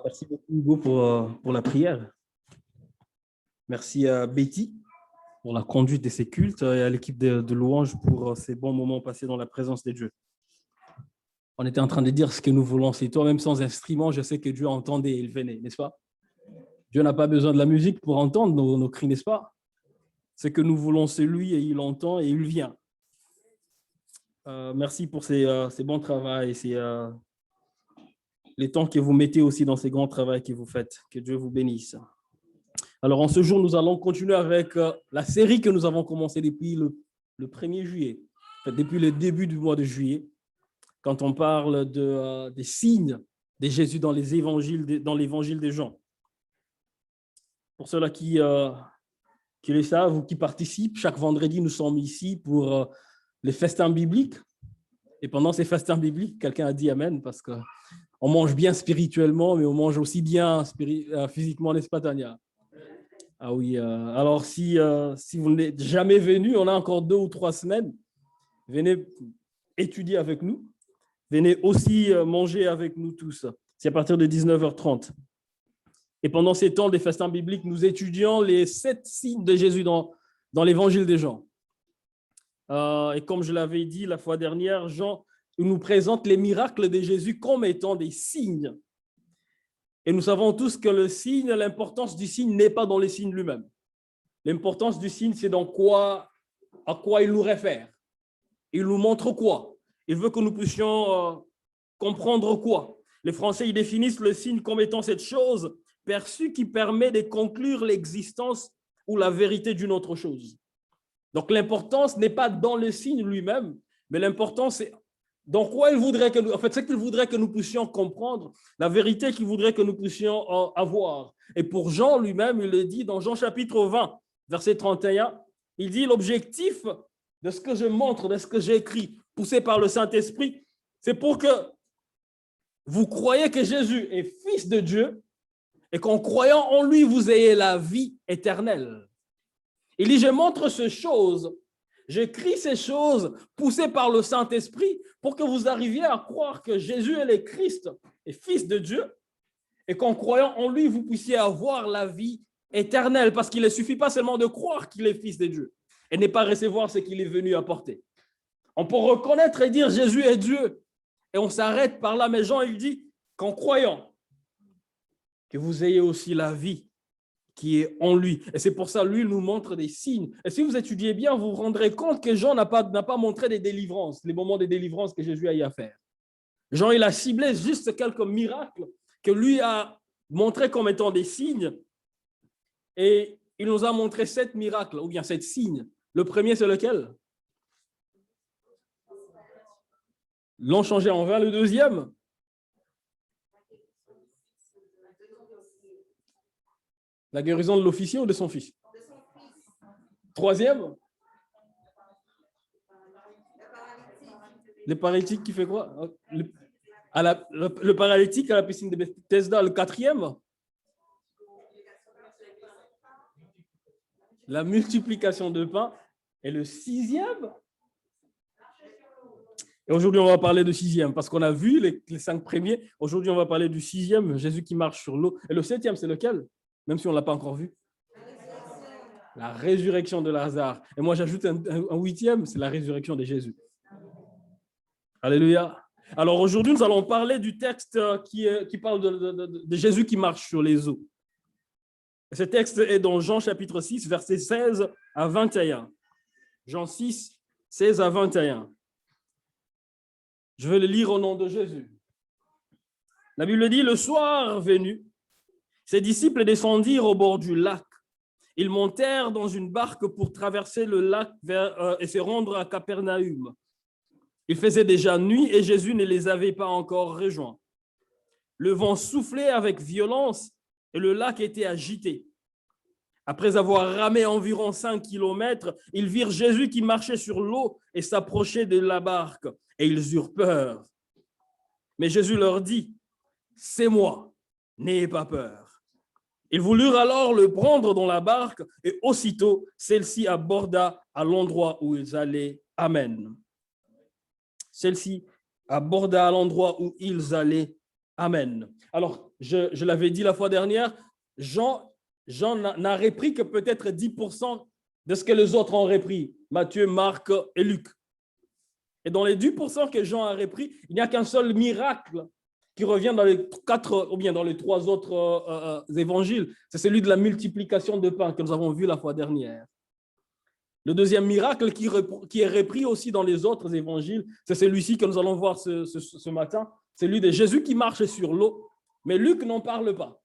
Merci beaucoup, Hugo, pour la prière. Merci à Betty pour la conduite de ces cultes et à l'équipe de louanges pour ces bons moments passés dans la présence de Dieu. On était en train de dire ce que nous voulons. C'est toi, même sans instrument, je sais que Dieu entendait et il venait, n'est-ce pas? Dieu n'a pas besoin de la musique pour entendre nos cris, n'est-ce pas? Ce que nous voulons, c'est lui et il entend et il vient. Merci pour ces bons travaux et les temps que vous mettez aussi dans ces grands travaux que vous faites. Que Dieu vous bénisse. Alors, en ce jour, nous allons continuer avec la série que nous avons commencée depuis le 1er juillet, en fait, depuis le début du mois de juillet, quand on parle des signes de Jésus dans l'évangile de Jean. Pour ceux-là qui le savent ou qui participent, chaque vendredi, nous sommes ici pour les festins bibliques. Et pendant ces festins bibliques, quelqu'un a dit Amen, parce qu'on mange bien spirituellement, mais on mange aussi bien physiquement, n'est-ce pas, Tania? Ah oui, alors si vous n'êtes jamais venu, on a encore 2 ou 3 semaines, venez étudier avec nous, venez aussi manger avec nous tous. C'est à partir de 19h30. Et pendant ces temps des festins bibliques, nous étudions les 7 signes de Jésus dans l'évangile de Jean. Et comme je l'avais dit la fois dernière, Jean nous présente les miracles de Jésus comme étant des signes. Et nous savons tous que le signe, l'importance du signe n'est pas dans le signe lui-même. L'importance du signe, c'est à quoi il nous réfère. Il nous montre quoi. Il veut que nous puissions comprendre quoi. Les Français, ils définissent le signe comme étant cette chose perçue qui permet de conclure l'existence ou la vérité d'une autre chose. Donc, l'importance n'est pas dans le signe lui-même, mais l'importance, c'est dans quoi il voudrait que nous, en fait, c'est qu'il voudrait que nous puissions comprendre, la vérité qu'il voudrait que nous puissions avoir. Et pour Jean lui-même, il le dit dans Jean chapitre 20, verset 31, il dit l'objectif de ce que je montre, de ce que j'écris, poussé par le Saint-Esprit, c'est pour que vous croyez que Jésus est fils de Dieu et qu'en croyant en lui, vous ayez la vie éternelle. Il dit, je montre ces choses, j'écris ces choses poussées par le Saint-Esprit pour que vous arriviez à croire que Jésus est le Christ et fils de Dieu et qu'en croyant en lui, vous puissiez avoir la vie éternelle parce qu'il ne suffit pas seulement de croire qu'il est fils de Dieu et ne pas recevoir ce qu'il est venu apporter. On peut reconnaître et dire Jésus est Dieu et on s'arrête par là, mais Jean, il dit qu'en croyant que vous ayez aussi la vie qui est en lui. Et c'est pour ça, lui nous montre des signes. Et si vous étudiez bien, vous vous rendrez compte que Jean n'a pas montré des délivrances, les moments de délivrance que Jésus a eu à faire. Jean, il a ciblé juste quelques miracles que lui a montrés comme étant des signes. Et il nous a montré 7 miracles, ou bien 7 signes. Le premier, c'est lequel? L'ont changé en vin. Le deuxième? La guérison de l'officier ou de son fils? Troisième? Le paralytique qui fait quoi? Le paralytique à la piscine de Bethesda. Le quatrième? La multiplication de pain. Et le sixième? Et aujourd'hui, on va parler de sixième parce qu'on a vu les 5 premiers. Aujourd'hui, on va parler du sixième, Jésus qui marche sur l'eau. Et le septième, c'est lequel? Même si on ne l'a pas encore vu. La résurrection de Lazare. Et moi, j'ajoute un huitième, c'est la résurrection de Jésus. Alléluia. Alors aujourd'hui, nous allons parler du texte qui parle de Jésus qui marche sur les eaux. Ce texte est dans Jean chapitre 6, versets 16 à 21. Jean 6, 16 à 21. Je vais le lire au nom de Jésus. La Bible dit, le soir venu, ses disciples descendirent au bord du lac. Ils montèrent dans une barque pour traverser le lac et se rendre à Capernaum. Il faisait déjà nuit et Jésus ne les avait pas encore rejoints. Le vent soufflait avec violence et le lac était agité. Après avoir ramé environ 5 kilomètres, ils virent Jésus qui marchait sur l'eau et s'approchait de la barque, et ils eurent peur. Mais Jésus leur dit, « C'est moi, n'ayez pas peur. » Ils voulurent alors le prendre dans la barque, et aussitôt, celle-ci aborda à l'endroit où ils allaient. Amen. Celle-ci aborda à l'endroit où ils allaient. Amen. Alors, je l'avais dit la fois dernière, Jean n'a repris que peut-être 10% de ce que les autres ont repris, Matthieu, Marc et Luc. Et dans les 10% que Jean a repris, il n'y a qu'un seul miracle qui revient dans les 4 ou bien dans les 3 autres évangiles. C'est celui de la multiplication de pain que nous avons vu la fois dernière. Le deuxième miracle qui est repris aussi dans les autres évangiles, c'est celui-ci que nous allons voir ce matin, celui de Jésus qui marche sur l'eau, mais Luc n'en parle pas.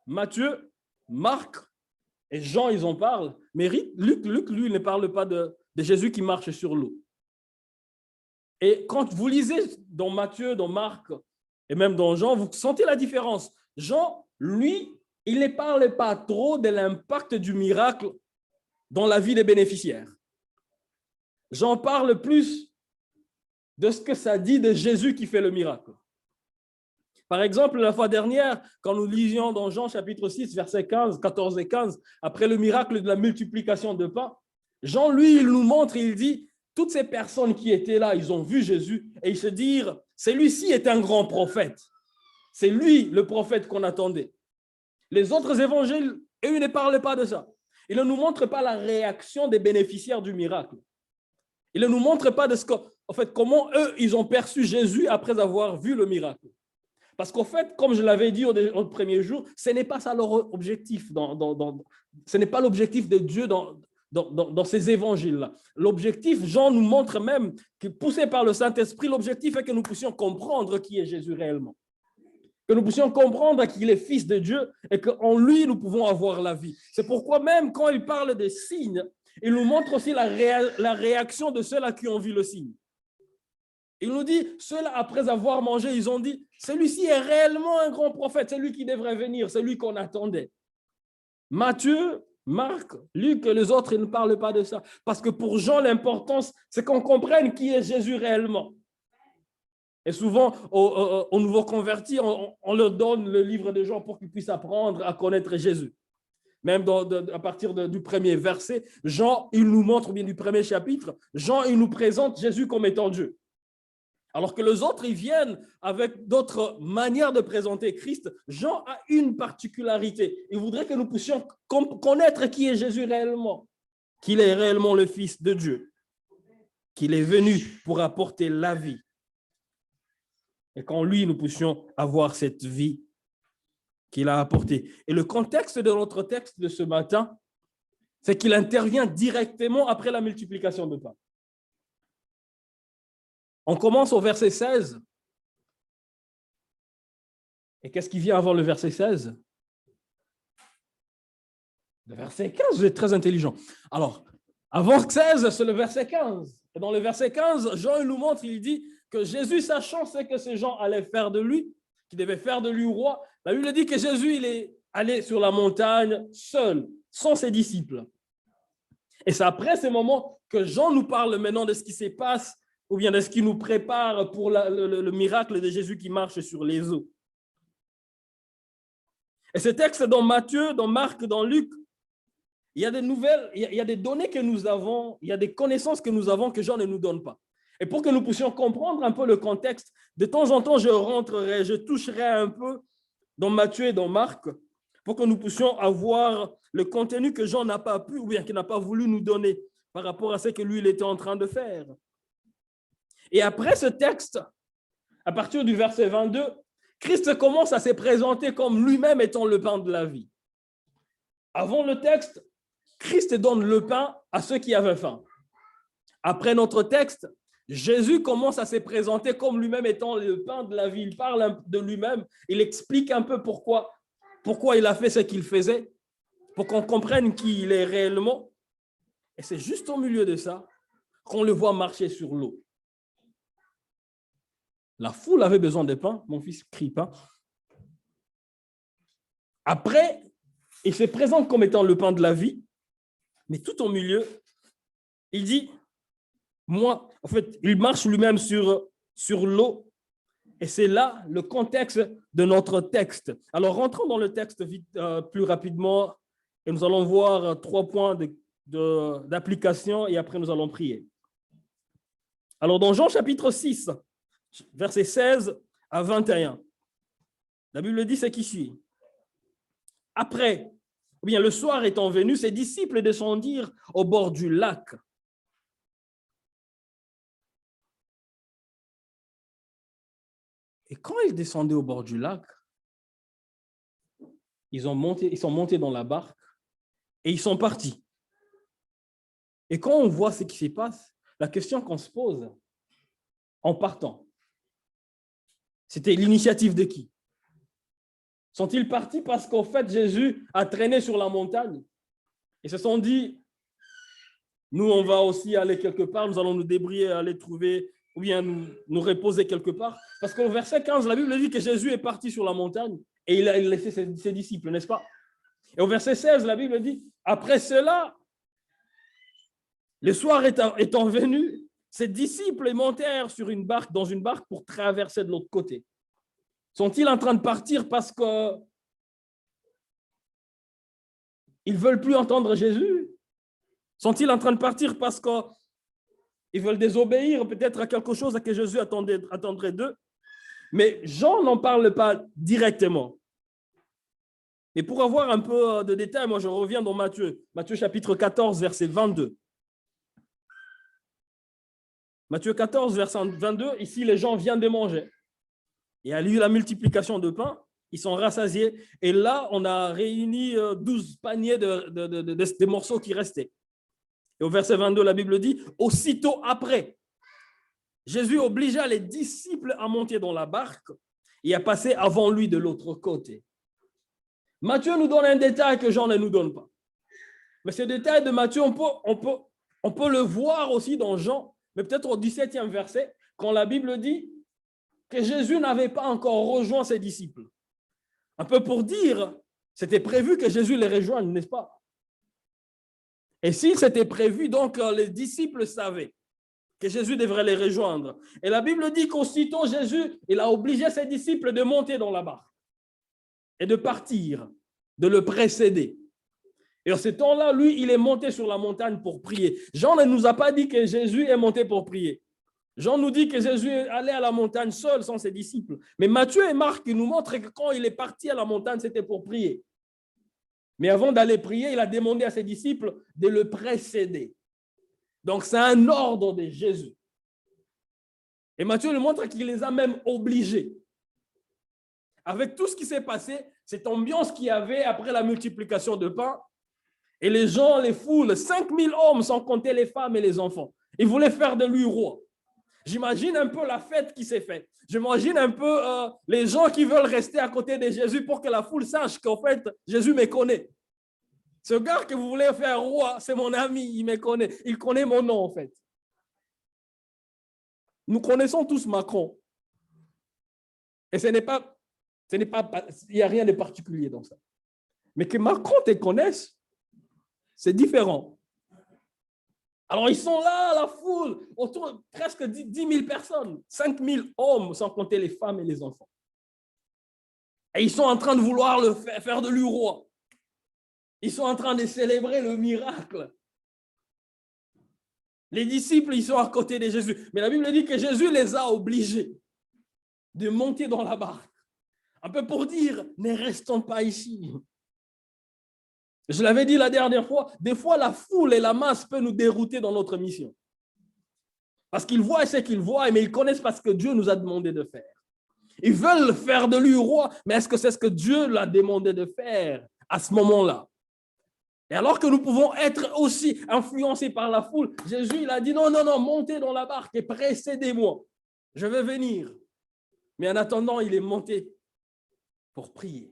Matthieu, Marc et Jean, ils en parlent, mais Luc, lui, ne parle pas de Jésus qui marche sur l'eau. Et quand vous lisez dans Matthieu, dans Marc et même dans Jean, vous sentez la différence. Jean, lui, il ne parle pas trop de l'impact du miracle dans la vie des bénéficiaires. Jean parle plus de ce que ça dit de Jésus qui fait le miracle. Par exemple, la fois dernière, quand nous lisions dans Jean chapitre 6, versets 14 et 15, après le miracle de la multiplication de pain, Jean, lui, il nous montre, il dit, toutes ces personnes qui étaient là, ils ont vu Jésus et ils se disent, celui-ci est un grand prophète. C'est lui le prophète qu'on attendait. Les autres évangiles, eux, ne parlent pas de ça. Ils ne nous montrent pas la réaction des bénéficiaires du miracle. Ils ne nous montrent pas de comment eux, ils ont perçu Jésus après avoir vu le miracle. Parce qu'en fait, comme je l'avais dit au premier jour, ce n'est pas ça leur objectif. Ce n'est pas l'objectif de Dieu dans ces évangiles-là. L'objectif, Jean nous montre même que, poussé par le Saint-Esprit, l'objectif est que nous puissions comprendre qui est Jésus réellement. Que nous puissions comprendre qu'il est fils de Dieu et qu'en lui, nous pouvons avoir la vie. C'est pourquoi même quand il parle des signes, il nous montre aussi la réaction de ceux-là qui ont vu le signe. Il nous dit, ceux-là, après avoir mangé, ils ont dit, celui-ci est réellement un grand prophète, c'est lui qui devrait venir, c'est lui qu'on attendait. Matthieu, Marc, Luc et les autres, ils ne parlent pas de ça. Parce que pour Jean, l'importance, c'est qu'on comprenne qui est Jésus réellement. Et souvent, aux nouveaux convertis, on leur donne le livre de Jean pour qu'ils puissent apprendre à connaître Jésus. Même à partir du premier verset, Jean, il nous montre, bien du premier chapitre, Jean, il nous présente Jésus comme étant Dieu. Alors que les autres, ils viennent avec d'autres manières de présenter Christ. Jean a une particularité. Il voudrait que nous puissions connaître qui est Jésus réellement, qu'il est réellement le Fils de Dieu, qu'il est venu pour apporter la vie. Et qu'en lui, nous puissions avoir cette vie qu'il a apportée. Et le contexte de notre texte de ce matin, c'est qu'il intervient directement après la multiplication de pain. On commence au verset 16. Et qu'est-ce qui vient avant le verset 16? Le verset 15, vous êtes très intelligent. Alors, avant 16, c'est le verset 15. Et dans le verset 15, Jean il nous montre, il dit que Jésus, sachant ce que ces gens allaient faire de lui, qu'ils devaient faire de lui roi, la Bible dit que Jésus, il est allé sur la montagne seul, sans ses disciples. Et c'est après ces moments que Jean nous parle maintenant de ce qui se passe ou bien de ce qui nous prépare pour le miracle de Jésus qui marche sur les eaux. Et ce texte dans Matthieu, dans Marc, dans Luc, il y a des nouvelles, il y a des données que nous avons, il y a des connaissances que nous avons que Jean ne nous donne pas. Et pour que nous puissions comprendre un peu le contexte, de temps en temps, je toucherai un peu dans Matthieu et dans Marc pour que nous puissions avoir le contenu que Jean n'a pas pu ou bien qu'il n'a pas voulu nous donner par rapport à ce que lui, il était en train de faire. Et après ce texte, à partir du verset 22, Christ commence à se présenter comme lui-même étant le pain de la vie. Avant le texte, Christ donne le pain à ceux qui avaient faim. Après notre texte, Jésus commence à se présenter comme lui-même étant le pain de la vie. Il parle de lui-même, il explique un peu pourquoi il a fait ce qu'il faisait, pour qu'on comprenne qui il est réellement. Et c'est juste au milieu de ça qu'on le voit marcher sur l'eau. La foule avait besoin de pain. Mon fils crie pas. Après, il se présente comme étant le pain de la vie, mais tout au milieu, il dit, moi, en fait, il marche lui-même sur l'eau. Et c'est là le contexte de notre texte. Alors, rentrons dans le texte plus rapidement et nous allons voir 3 points d'application et après nous allons prier. Alors, dans Jean chapitre 6, versets 16 à 21. La Bible dit ce qui suit. Après, ou bien le soir étant venu, ses disciples descendirent au bord du lac. Et quand ils descendaient au bord du lac, ils sont montés dans la barque et ils sont partis. Et quand on voit ce qui se passe, la question qu'on se pose en partant, c'était l'initiative de qui? Sont-ils partis parce qu'en fait, Jésus a traîné sur la montagne? Ils se sont dit, nous, on va aussi aller quelque part, nous allons nous débrouiller, aller trouver, ou bien nous reposer quelque part. Parce qu'au verset 15, la Bible dit que Jésus est parti sur la montagne et il a laissé ses disciples, n'est-ce pas? Et au verset 16, la Bible dit, après cela, le soir étant venu, ses disciples montèrent dans une barque pour traverser de l'autre côté. Sont-ils en train de partir parce qu'ils ne veulent plus entendre Jésus? Sont-ils en train de partir parce qu'ils veulent désobéir peut-être à quelque chose que Jésus attendrait d'eux? Mais Jean n'en parle pas directement. Et pour avoir un peu de détails, moi je reviens dans Matthieu chapitre 14, verset 22. Matthieu 14, verset 22, ici les gens viennent de manger. Il y a eu la multiplication de pain, ils sont rassasiés. Et là, on a réuni 12 paniers de morceaux qui restaient. Et au verset 22, la Bible dit, aussitôt après, Jésus obligea les disciples à monter dans la barque et à passer avant lui de l'autre côté. Matthieu nous donne un détail que Jean ne nous donne pas. Mais ce détail de Matthieu, on peut le voir aussi dans Jean, mais peut-être au 17e verset, quand la Bible dit que Jésus n'avait pas encore rejoint ses disciples. Un peu pour dire, c'était prévu que Jésus les rejoigne, n'est-ce pas? Et si c'était prévu, donc les disciples savaient que Jésus devrait les rejoindre. Et la Bible dit qu'aussitôt Jésus, il a obligé ses disciples de monter dans la barque et de partir, de le précéder. Et en ce temps-là, lui, il est monté sur la montagne pour prier. Jean ne nous a pas dit que Jésus est monté pour prier. Jean nous dit que Jésus est allé à la montagne seul, sans ses disciples. Mais Matthieu et Marc nous montrent que quand il est parti à la montagne, c'était pour prier. Mais avant d'aller prier, il a demandé à ses disciples de le précéder. Donc, c'est un ordre de Jésus. Et Matthieu nous montre qu'il les a même obligés. Avec tout ce qui s'est passé, cette ambiance qu'il y avait après la multiplication de pain, et les gens, les foules, 5000 hommes sans compter les femmes et les enfants. Ils voulaient faire de lui roi. J'imagine un peu la fête qui s'est faite. J'imagine un peu les gens qui veulent rester à côté de Jésus pour que la foule sache qu'en fait, Jésus me connaît. Ce gars que vous voulez faire roi, c'est mon ami, il me connaît. Il connaît mon nom, en fait. Nous connaissons tous Macron. Et il n'y a rien de particulier dans ça. Mais que Macron te connaisse, c'est différent. Alors, ils sont là, la foule, autour de presque 10 000 personnes, 5 000 hommes, sans compter les femmes et les enfants. Et ils sont en train de vouloir faire de lui roi. Ils sont en train de célébrer le miracle. Les disciples, ils sont à côté de Jésus. Mais la Bible dit que Jésus les a obligés de monter dans la barque. Un peu pour dire, ne restons pas ici. Je l'avais dit la dernière fois, des fois la foule et la masse peuvent nous dérouter dans notre mission. Parce qu'ils voient ce qu'ils voient, mais ils connaissent pas ce que Dieu nous a demandé de faire. Ils veulent faire de lui roi, mais est-ce que c'est ce que Dieu l'a demandé de faire à ce moment-là? Et alors que nous pouvons être aussi influencés par la foule, Jésus il a dit non, montez dans la barque et précédez-moi. Je vais venir. Mais en attendant, il est monté pour prier.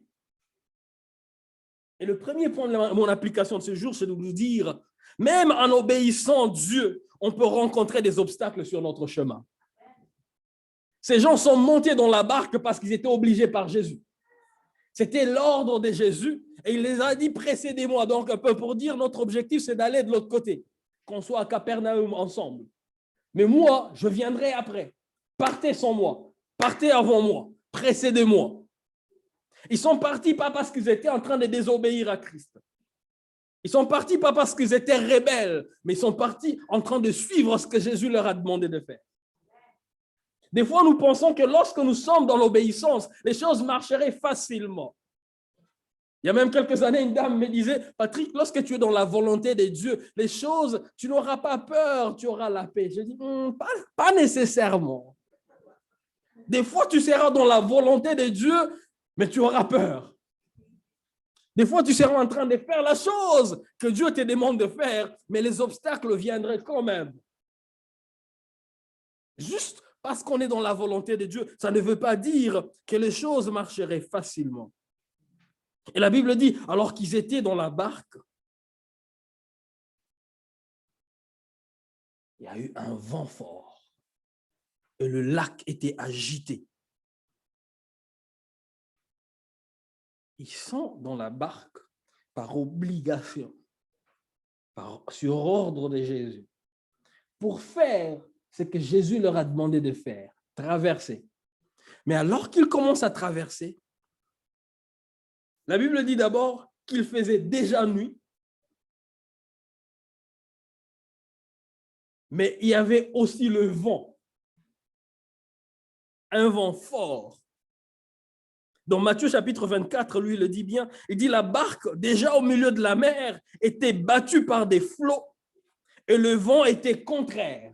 Et le premier point de mon application de ce jour, c'est de nous dire, même en obéissant à Dieu, on peut rencontrer des obstacles sur notre chemin. Ces gens sont montés dans la barque parce qu'ils étaient obligés par Jésus. C'était l'ordre de Jésus et il les a dit, précédez-moi. Donc, un peu pour dire, notre objectif, c'est d'aller de l'autre côté, qu'on soit à Capernaum ensemble. Mais moi, je viendrai après. Partez sans moi, partez avant moi, précédez-moi. Ils sont partis pas parce qu'ils étaient en train de désobéir à Christ. Ils sont partis pas parce qu'ils étaient rebelles, mais ils sont partis en train de suivre ce que Jésus leur a demandé de faire. Des fois, nous pensons que lorsque nous sommes dans l'obéissance, les choses marcheraient facilement. Il y a même quelques années, une dame me disait, Patrick, lorsque tu es dans la volonté de Dieu, les choses, tu n'auras pas peur, tu auras la paix. Je dis, pas nécessairement. Des fois, tu seras dans la volonté de Dieu, mais tu auras peur. Des fois, tu seras en train de faire la chose que Dieu te demande de faire, mais les obstacles viendraient quand même. Juste parce qu'on est dans la volonté de Dieu, ça ne veut pas dire que les choses marcheraient facilement. Et la Bible dit, alors qu'ils étaient dans la barque, il y a eu un vent fort et le lac était agité. Ils sont dans la barque par obligation, sur ordre de Jésus, pour faire ce que Jésus leur a demandé de faire, traverser. Mais alors qu'ils commencent à traverser, la Bible dit d'abord qu'il faisait déjà nuit, mais il y avait aussi le vent, un vent fort. Dans Matthieu chapitre 24, lui, il le dit bien, il dit la barque, déjà au milieu de la mer, était battue par des flots et le vent était contraire.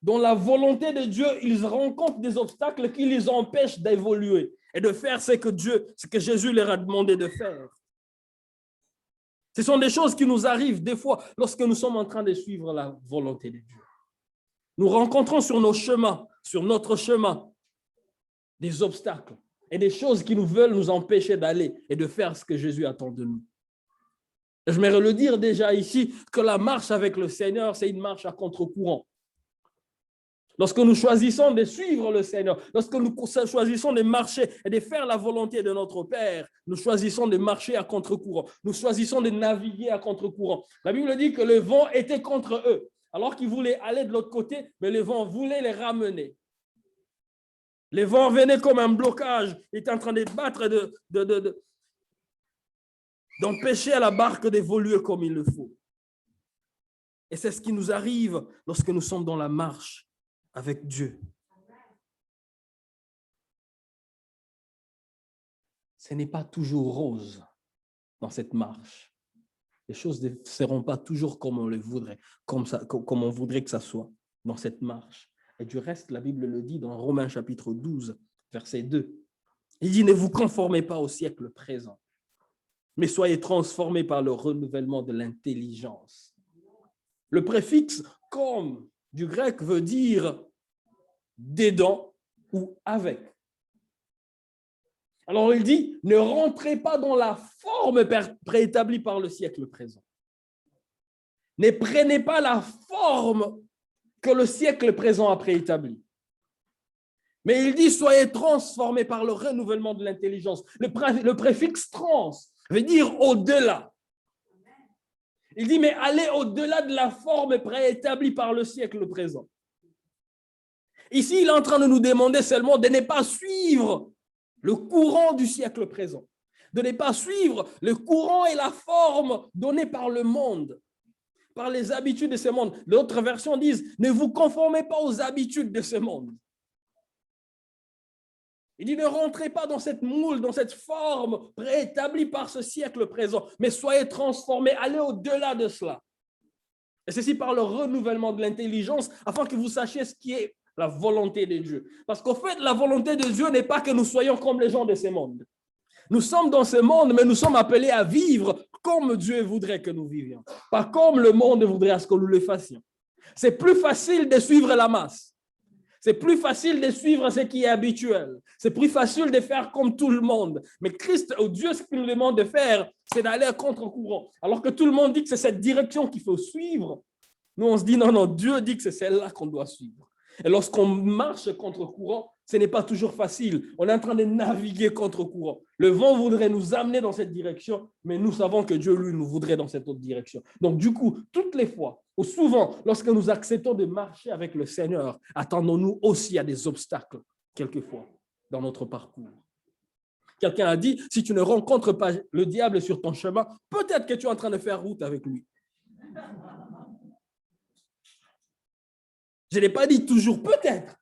Dans la volonté de Dieu, ils rencontrent des obstacles qui les empêchent d'évoluer et de faire ce que Jésus leur a demandé de faire. Ce sont des choses qui nous arrivent des fois lorsque nous sommes en train de suivre la volonté de Dieu. Nous rencontrons sur nos chemins, sur notre chemin, des obstacles et des choses qui nous veulent nous empêcher d'aller et de faire ce que Jésus attend de nous. Et je vais le dire déjà ici que la marche avec le Seigneur, c'est une marche à contre-courant. Lorsque nous choisissons de suivre le Seigneur, lorsque nous choisissons de marcher et de faire la volonté de notre Père, nous choisissons de marcher à contre-courant. Nous choisissons de naviguer à contre-courant. La Bible dit que le vent était contre eux, alors qu'ils voulaient aller de l'autre côté, mais le vent voulait les ramener. Le vent venait comme un blocage, il était en train de battre, d'empêcher à la barque d'évoluer comme il le faut. Et c'est ce qui nous arrive lorsque nous sommes dans la marche avec Dieu. Ce n'est pas toujours rose dans cette marche. Les choses ne seront pas toujours comme on le voudrait, comme on voudrait que ça soit dans cette marche. Et du reste, la Bible le dit dans Romains chapitre 12, verset 2. Il dit, ne vous conformez pas au siècle présent, mais soyez transformés par le renouvellement de l'intelligence. Le préfixe « comme » du grec veut dire « dedans » ou « avec ». Alors il dit, ne rentrez pas dans la forme préétablie par le siècle présent. Ne prenez pas la forme que le siècle présent a préétablie. Mais il dit, soyez transformés par le renouvellement de l'intelligence. Le préfixe trans veut dire au-delà. Il dit, mais allez au-delà de la forme préétablie par le siècle présent. Ici, il est en train de nous demander seulement de ne pas suivre le courant du siècle présent, de ne pas suivre le courant et la forme donnée par le monde, par les habitudes de ce monde. D'autres versions disent, ne vous conformez pas aux habitudes de ce monde. Il dit, ne rentrez pas dans cette moule, dans cette forme préétablie par ce siècle présent, mais soyez transformés, allez au-delà de cela. Et ceci par le renouvellement de l'intelligence, afin que vous sachiez ce qui est la volonté de Dieu. Parce qu'au fait, la volonté de Dieu n'est pas que nous soyons comme les gens de ce monde. Nous sommes dans ce monde, mais nous sommes appelés à vivre comme Dieu voudrait que nous vivions. Pas comme le monde voudrait à ce que nous le fassions. C'est plus facile de suivre la masse. C'est plus facile de suivre ce qui est habituel. C'est plus facile de faire comme tout le monde. Mais Christ, ou Dieu, ce qu'il nous demande de faire, c'est d'aller à contre-courant. Alors que tout le monde dit que c'est cette direction qu'il faut suivre. Nous, on se dit, non, Dieu dit que c'est celle-là qu'on doit suivre. Et lorsqu'on marche contre-courant, ce n'est pas toujours facile. On est en train de naviguer contre-courant. Le vent voudrait nous amener dans cette direction, mais nous savons que Dieu, lui, nous voudrait dans cette autre direction. Donc, du coup, toutes les fois, ou souvent, lorsque nous acceptons de marcher avec le Seigneur, attendons-nous aussi à des obstacles, quelquefois, dans notre parcours. Quelqu'un a dit, si tu ne rencontres pas le diable sur ton chemin, peut-être que tu es en train de faire route avec lui. Je n'ai pas dit toujours, peut-être.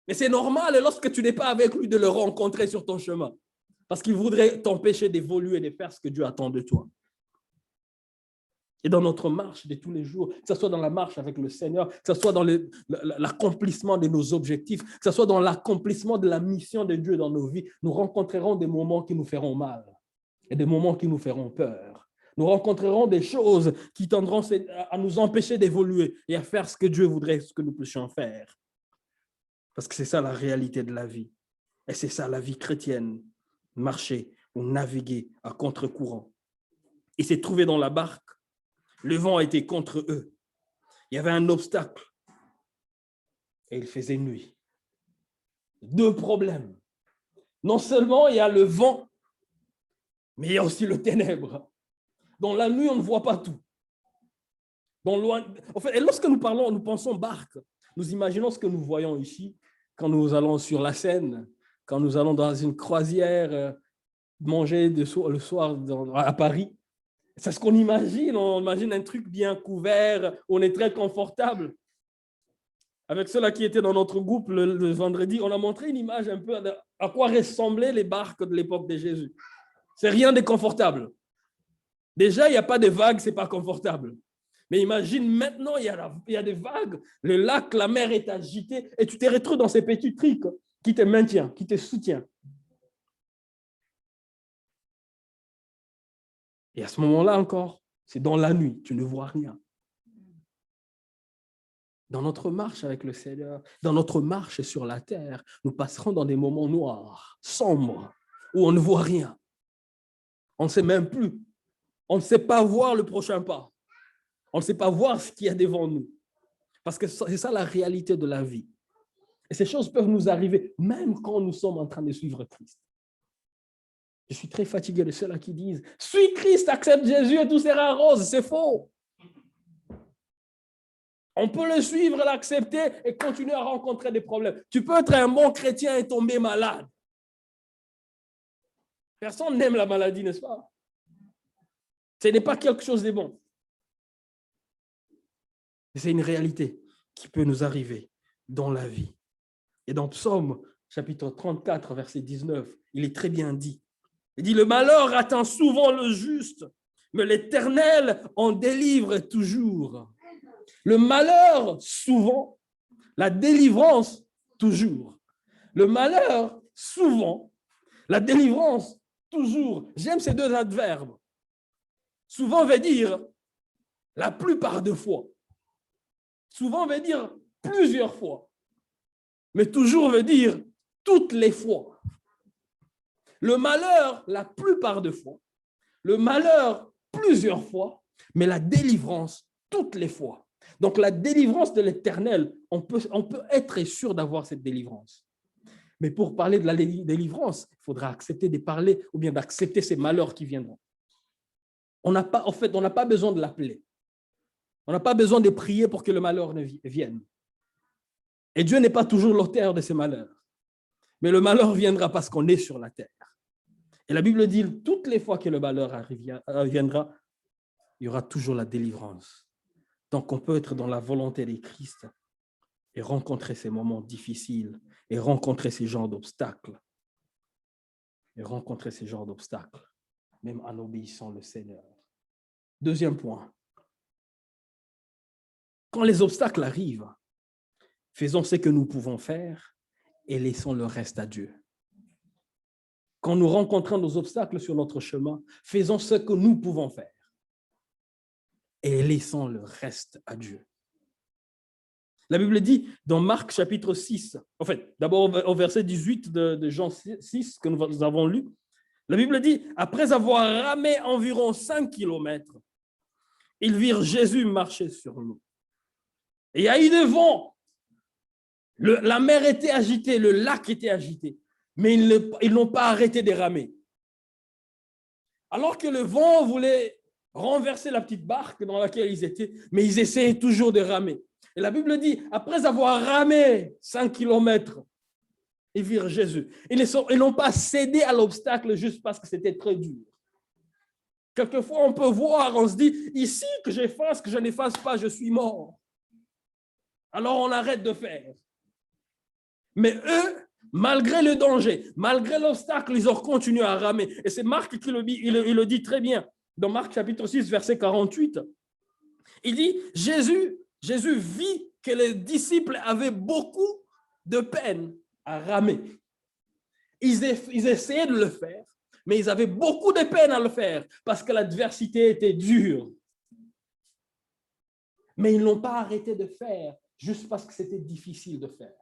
Mais c'est normal, lorsque tu n'es pas avec lui, de le rencontrer sur ton chemin. Parce qu'il voudrait t'empêcher d'évoluer et de faire ce que Dieu attend de toi. Et dans notre marche de tous les jours, que ce soit dans la marche avec le Seigneur, que ce soit dans l'accomplissement de nos objectifs, que ce soit dans l'accomplissement de la mission de Dieu dans nos vies, nous rencontrerons des moments qui nous feront mal et des moments qui nous feront peur. Nous rencontrerons des choses qui tendront à nous empêcher d'évoluer et à faire ce que Dieu voudrait que nous puissions faire. Parce que c'est ça la réalité de la vie. Et c'est ça la vie chrétienne. Marcher ou naviguer à contre-courant. Ils s'est trouvé dans la barque. Le vent était contre eux. Il y avait un obstacle. Et il faisait nuit. Deux problèmes. Non seulement il y a le vent, mais il y a aussi le ténèbre. Dans la nuit, on ne voit pas tout. Et lorsque nous parlons, nous pensons barque. Nous imaginons ce que nous voyons ici quand nous allons sur la Seine, quand nous allons dans une croisière manger le soir à Paris. C'est ce qu'on imagine. On imagine un truc bien couvert, on est très confortable. Avec ceux-là qui étaient dans notre groupe le vendredi, on a montré une image un peu à quoi ressemblaient les barques de l'époque de Jésus. C'est rien de confortable. Déjà, il n'y a pas de vagues, ce n'est pas confortable. Mais imagine maintenant, il y a des vagues, le lac, la mer est agitée et tu te retrouves dans ces petits trucs qui te maintiennent, qui te soutiennent. Et à ce moment-là encore, c'est dans la nuit, tu ne vois rien. Dans notre marche avec le Seigneur, dans notre marche sur la terre, nous passerons dans des moments noirs, sombres, où on ne voit rien. On ne sait même plus. On ne sait pas voir le prochain pas. On ne sait pas voir ce qu'il y a devant nous. Parce que c'est ça la réalité de la vie. Et ces choses peuvent nous arriver même quand nous sommes en train de suivre Christ. Je suis très fatigué de ceux-là qui disent « Suis Christ, accepte Jésus et tout sera rose ». C'est faux. On peut le suivre, l'accepter et continuer à rencontrer des problèmes. Tu peux être un bon chrétien et tomber malade. Personne n'aime la maladie, n'est-ce pas? Ce n'est pas quelque chose de bon. C'est une réalité qui peut nous arriver dans la vie. Et dans Psaume, chapitre 34, verset 19, il est très bien dit. Il dit, le malheur atteint souvent le juste, mais l'Éternel en délivre toujours. Le malheur, souvent, la délivrance, toujours. Le malheur, souvent, la délivrance, toujours. J'aime ces deux adverbes. Souvent veut dire la plupart des fois. Souvent veut dire plusieurs fois. Mais toujours veut dire toutes les fois. Le malheur, la plupart des fois. Le malheur, plusieurs fois. Mais la délivrance, toutes les fois. Donc, la délivrance de l'Éternel, on peut être sûr d'avoir cette délivrance. Mais pour parler de la délivrance, il faudra accepter de parler ou bien d'accepter ces malheurs qui viendront. On n'a pas besoin de l'appeler. On n'a pas besoin de prier pour que le malheur ne vienne. Et Dieu n'est pas toujours l'auteur de ces malheurs. Mais le malheur viendra parce qu'on est sur la terre. Et la Bible dit, toutes les fois que le malheur viendra, il y aura toujours la délivrance. Donc, on peut être dans la volonté de Christ et rencontrer ces moments difficiles et rencontrer ces genres d'obstacles. Même en obéissant le Seigneur. Deuxième point. Quand les obstacles arrivent, faisons ce que nous pouvons faire et laissons le reste à Dieu. Quand nous rencontrons nos obstacles sur notre chemin, faisons ce que nous pouvons faire et laissons le reste à Dieu. La Bible dit dans Marc chapitre 6, en fait, d'abord au verset 18 de Jean 6 que nous avons lu, la Bible dit, après avoir ramé environ 5 kilomètres, ils virent Jésus marcher sur l'eau. Et il y a eu des vents. La mer était agitée, le lac était agité, mais ils n'ont pas arrêté de ramer. Alors que le vent voulait renverser la petite barque dans laquelle ils étaient, mais ils essayaient toujours de ramer. Et la Bible dit, après avoir ramé 5 kilomètres, ils virent Jésus. Ils n'ont pas cédé à l'obstacle juste parce que c'était très dur. Quelquefois, on peut voir, on se dit, ici que j'efface, que je n'efface pas, je suis mort. Alors on arrête de faire. Mais eux, malgré le danger, malgré l'obstacle, ils ont continué à ramer. Et c'est Marc qui le dit, il le dit très bien. Dans Marc chapitre 6, verset 48, il dit, Jésus vit que les disciples avaient beaucoup de peine à ramer. Ils essayaient de le faire, mais ils avaient beaucoup de peine à le faire parce que l'adversité était dure. Mais ils n'ont pas arrêté de faire juste parce que c'était difficile de faire.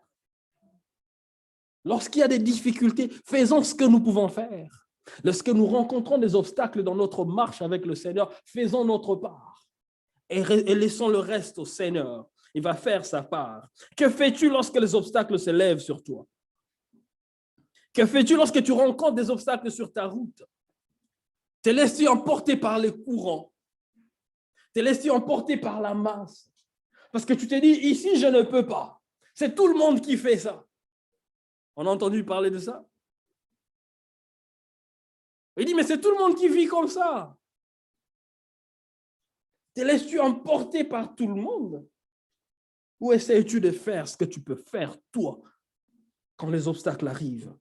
Lorsqu'il y a des difficultés, faisons ce que nous pouvons faire. Lorsque nous rencontrons des obstacles dans notre marche avec le Seigneur, faisons notre part et laissons le reste au Seigneur. Il va faire sa part. Que fais-tu lorsque les obstacles se lèvent sur toi? Que fais-tu lorsque tu rencontres des obstacles sur ta route? Te laisses-tu emporter par les courants? Te laisses-tu emporter par la masse? Parce que tu te dis, ici, je ne peux pas. C'est tout le monde qui fait ça. On a entendu parler de ça? Il dit, mais c'est tout le monde qui vit comme ça. Te laisses-tu emporter par tout le monde? Ou essayes-tu de faire ce que tu peux faire, toi, quand les obstacles arrivent?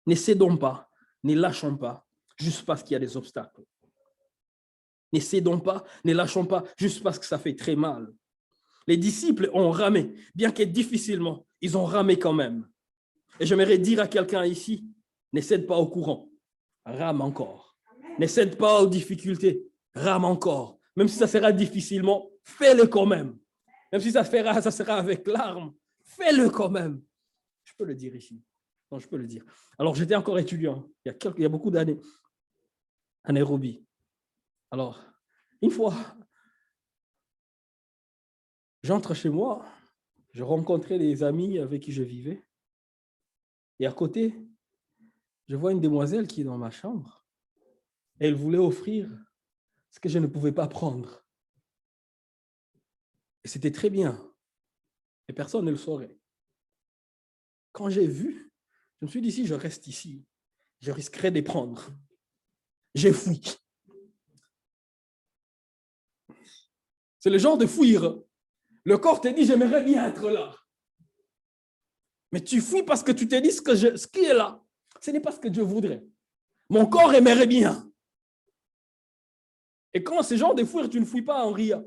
Ne cédons pas, ne lâchons pas, juste parce qu'il y a des obstacles. Ne cédons pas, ne lâchons pas, juste parce que ça fait très mal. Les disciples ont ramé, bien que difficilement, ils ont ramé quand même. Et j'aimerais dire à quelqu'un ici, ne cède pas au courant, rame encore. Ne cède pas aux difficultés, rame encore. Même si ça sera difficilement, fais-le quand même. Même si ça sera avec larmes, fais-le quand même. Je peux le dire ici. Non, je peux le dire. Alors, j'étais encore étudiant, il y a beaucoup d'années, à Nairobi. Alors, une fois, j'entre chez moi, je rencontrais des amis avec qui je vivais. Et à côté, je vois une demoiselle qui est dans ma chambre. Et elle voulait offrir ce que je ne pouvais pas prendre. Et c'était très bien. Et personne ne le saurait. Quand j'ai vu, je me suis dit, si je reste ici, je risquerais de prendre. J'ai fui. C'est le genre de fuir. Le corps te dit, j'aimerais bien être là. Mais tu fuis parce que tu te dis ce qui est là, ce n'est pas ce que Dieu voudrait. Mon corps aimerait bien. Et quand ce genre de fuir, tu ne fuis pas en riant.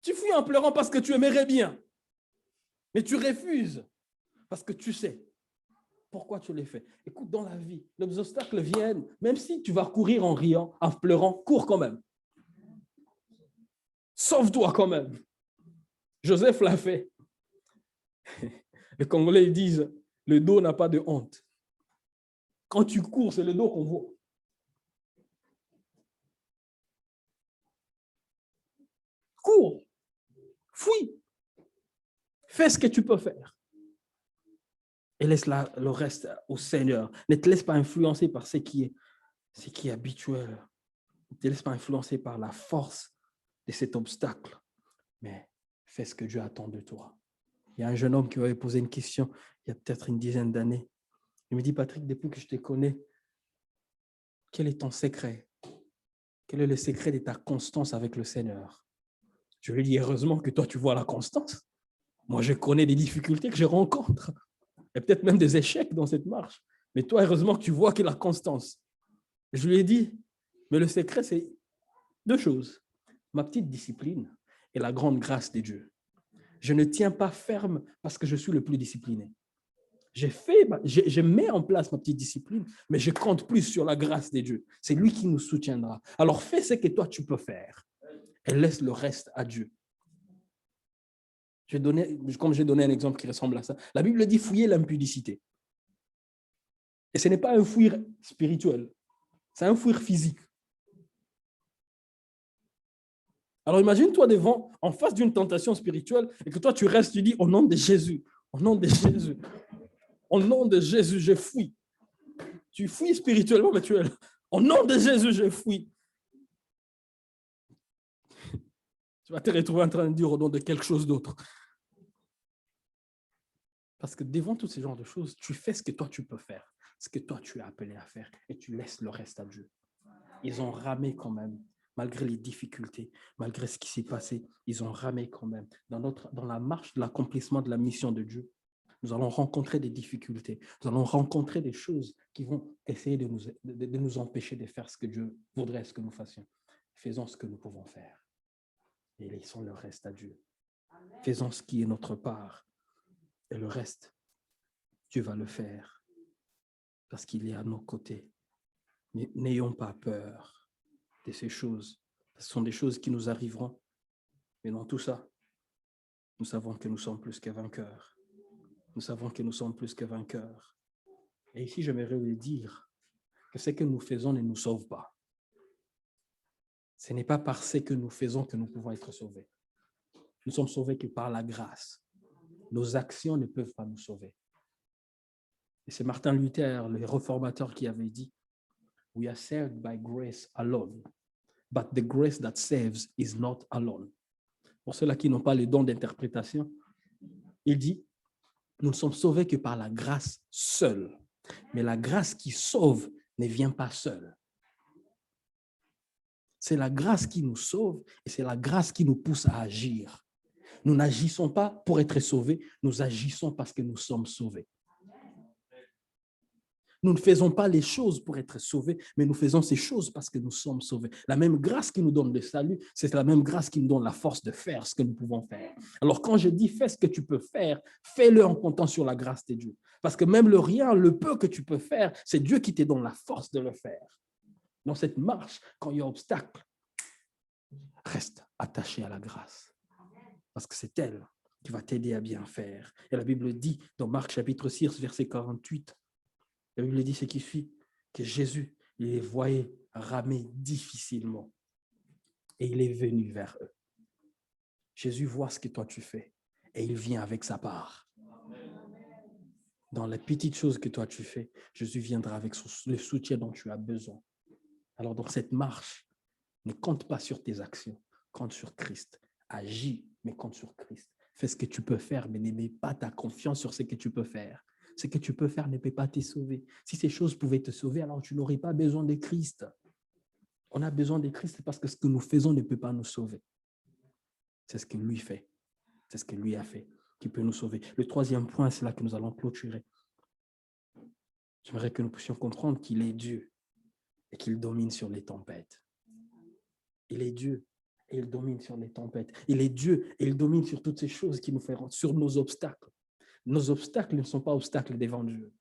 Tu fuis en pleurant parce que tu aimerais bien. Mais tu refuses parce que tu sais pourquoi tu les fais. Écoute, dans la vie, les obstacles viennent, même si tu vas courir en riant, en pleurant, cours quand même. Sauve-toi quand même. Joseph l'a fait. Les Congolais disent, le dos n'a pas de honte. Quand tu cours, c'est le dos qu'on voit. Cours, fuis, fais ce que tu peux faire. Et laisse le reste au Seigneur. Ne te laisse pas influencer par ce qui est habituel. Ne te laisse pas influencer par la force de cet obstacle. Mais fais ce que Dieu attend de toi. Il y a un jeune homme qui m'avait posé une question il y a peut-être une dizaine d'années. Il me dit, Patrick, depuis que je te connais, quel est ton secret? Quel est le secret de ta constance avec le Seigneur? Je lui ai dit, heureusement que toi, tu vois la constance. Moi, je connais des difficultés que je rencontre. Et peut-être même des échecs dans cette marche. Mais toi, heureusement que tu vois qu'il y a la constance. Je lui ai dit, mais le secret, c'est deux choses. Ma petite discipline et la grande grâce de Dieu. Je ne tiens pas ferme parce que je suis le plus discipliné. Je mets en place ma petite discipline, mais je compte plus sur la grâce de Dieu. C'est lui qui nous soutiendra. Alors fais ce que toi tu peux faire et laisse le reste à Dieu. Comme j'ai donné un exemple qui ressemble à ça, la Bible dit fouiller l'impudicité. Et ce n'est pas un fuir spirituel, c'est un fuir physique. Alors imagine-toi en face d'une tentation spirituelle et que toi tu restes, tu dis au nom de Jésus, au nom de Jésus, au nom de Jésus, je fuis. Tu fuis spirituellement, mais tu es là. Au nom de Jésus, je fuis. Tu vas te retrouver en train de dire au nom de quelque chose d'autre. Parce que devant tous ces genres de choses, tu fais ce que toi tu peux faire, ce que toi tu es appelé à faire, et tu laisses le reste à Dieu. Ils ont ramé quand même. malgré les difficultés, malgré ce qui s'est passé, ils ont ramé quand même. Dans la marche de l'accomplissement de la mission de Dieu, nous allons rencontrer des difficultés, nous allons rencontrer des choses qui vont essayer de nous empêcher de faire ce que Dieu voudrait que nous fassions. Faisons ce que nous pouvons faire et laissons le reste à Dieu. Faisons ce qui est notre part et le reste, Dieu va le faire parce qu'il est à nos côtés. N'ayons pas peur de ces choses. Ce sont des choses qui nous arriveront. Mais dans tout ça, nous savons que nous sommes plus que vainqueurs. Nous savons que nous sommes plus que vainqueurs. Et ici, j'aimerais lui dire que ce que nous faisons ne nous sauve pas. Ce n'est pas par ce que nous faisons que nous pouvons être sauvés. Nous sommes sauvés que par la grâce. Nos actions ne peuvent pas nous sauver. Et c'est Martin Luther, le réformateur, qui avait dit « We are saved by grace alone, but the grace that saves is not alone. » Pour ceux-là qui n'ont pas le don d'interprétation, il dit « Nous ne sommes sauvés que par la grâce seule. Mais la grâce qui sauve ne vient pas seule. » C'est la grâce qui nous sauve et c'est la grâce qui nous pousse à agir. Nous n'agissons pas pour être sauvés, nous agissons parce que nous sommes sauvés. Nous ne faisons pas les choses pour être sauvés, mais nous faisons ces choses parce que nous sommes sauvés. La même grâce qui nous donne le salut, c'est la même grâce qui nous donne la force de faire ce que nous pouvons faire. Alors quand je dis fais ce que tu peux faire, fais-le en comptant sur la grâce de Dieu. Parce que même le rien, le peu que tu peux faire, c'est Dieu qui te donne la force de le faire. Dans cette marche, quand il y a obstacle, reste attaché à la grâce. Parce que c'est elle qui va t'aider à bien faire. Et la Bible dit dans Marc chapitre 6, verset 48, la Bible dit ce qui suit, que Jésus, il les voyait ramer difficilement et il est venu vers eux. Jésus voit ce que toi tu fais et il vient avec sa part. Dans les petites choses que toi tu fais, Jésus viendra avec le soutien dont tu as besoin. Alors dans cette marche, ne compte pas sur tes actions, compte sur Christ. Agis, mais compte sur Christ. Fais ce que tu peux faire, mais n'aie pas ta confiance sur ce que tu peux faire. Ce que tu peux faire ne peut pas te sauver. Si ces choses pouvaient te sauver, alors tu n'aurais pas besoin de Christ. On a besoin de Christ parce que ce que nous faisons ne peut pas nous sauver. C'est ce que lui fait. C'est ce que lui a fait qui peut nous sauver. Le troisième point, c'est là que nous allons clôturer. J'aimerais que nous puissions comprendre qu'il est Dieu et qu'il domine sur les tempêtes. Il est Dieu et il domine sur les tempêtes. Il est Dieu et il domine sur toutes ces choses qui nous feront, sur nos obstacles. Nos obstacles ne sont pas obstacles devant Dieu.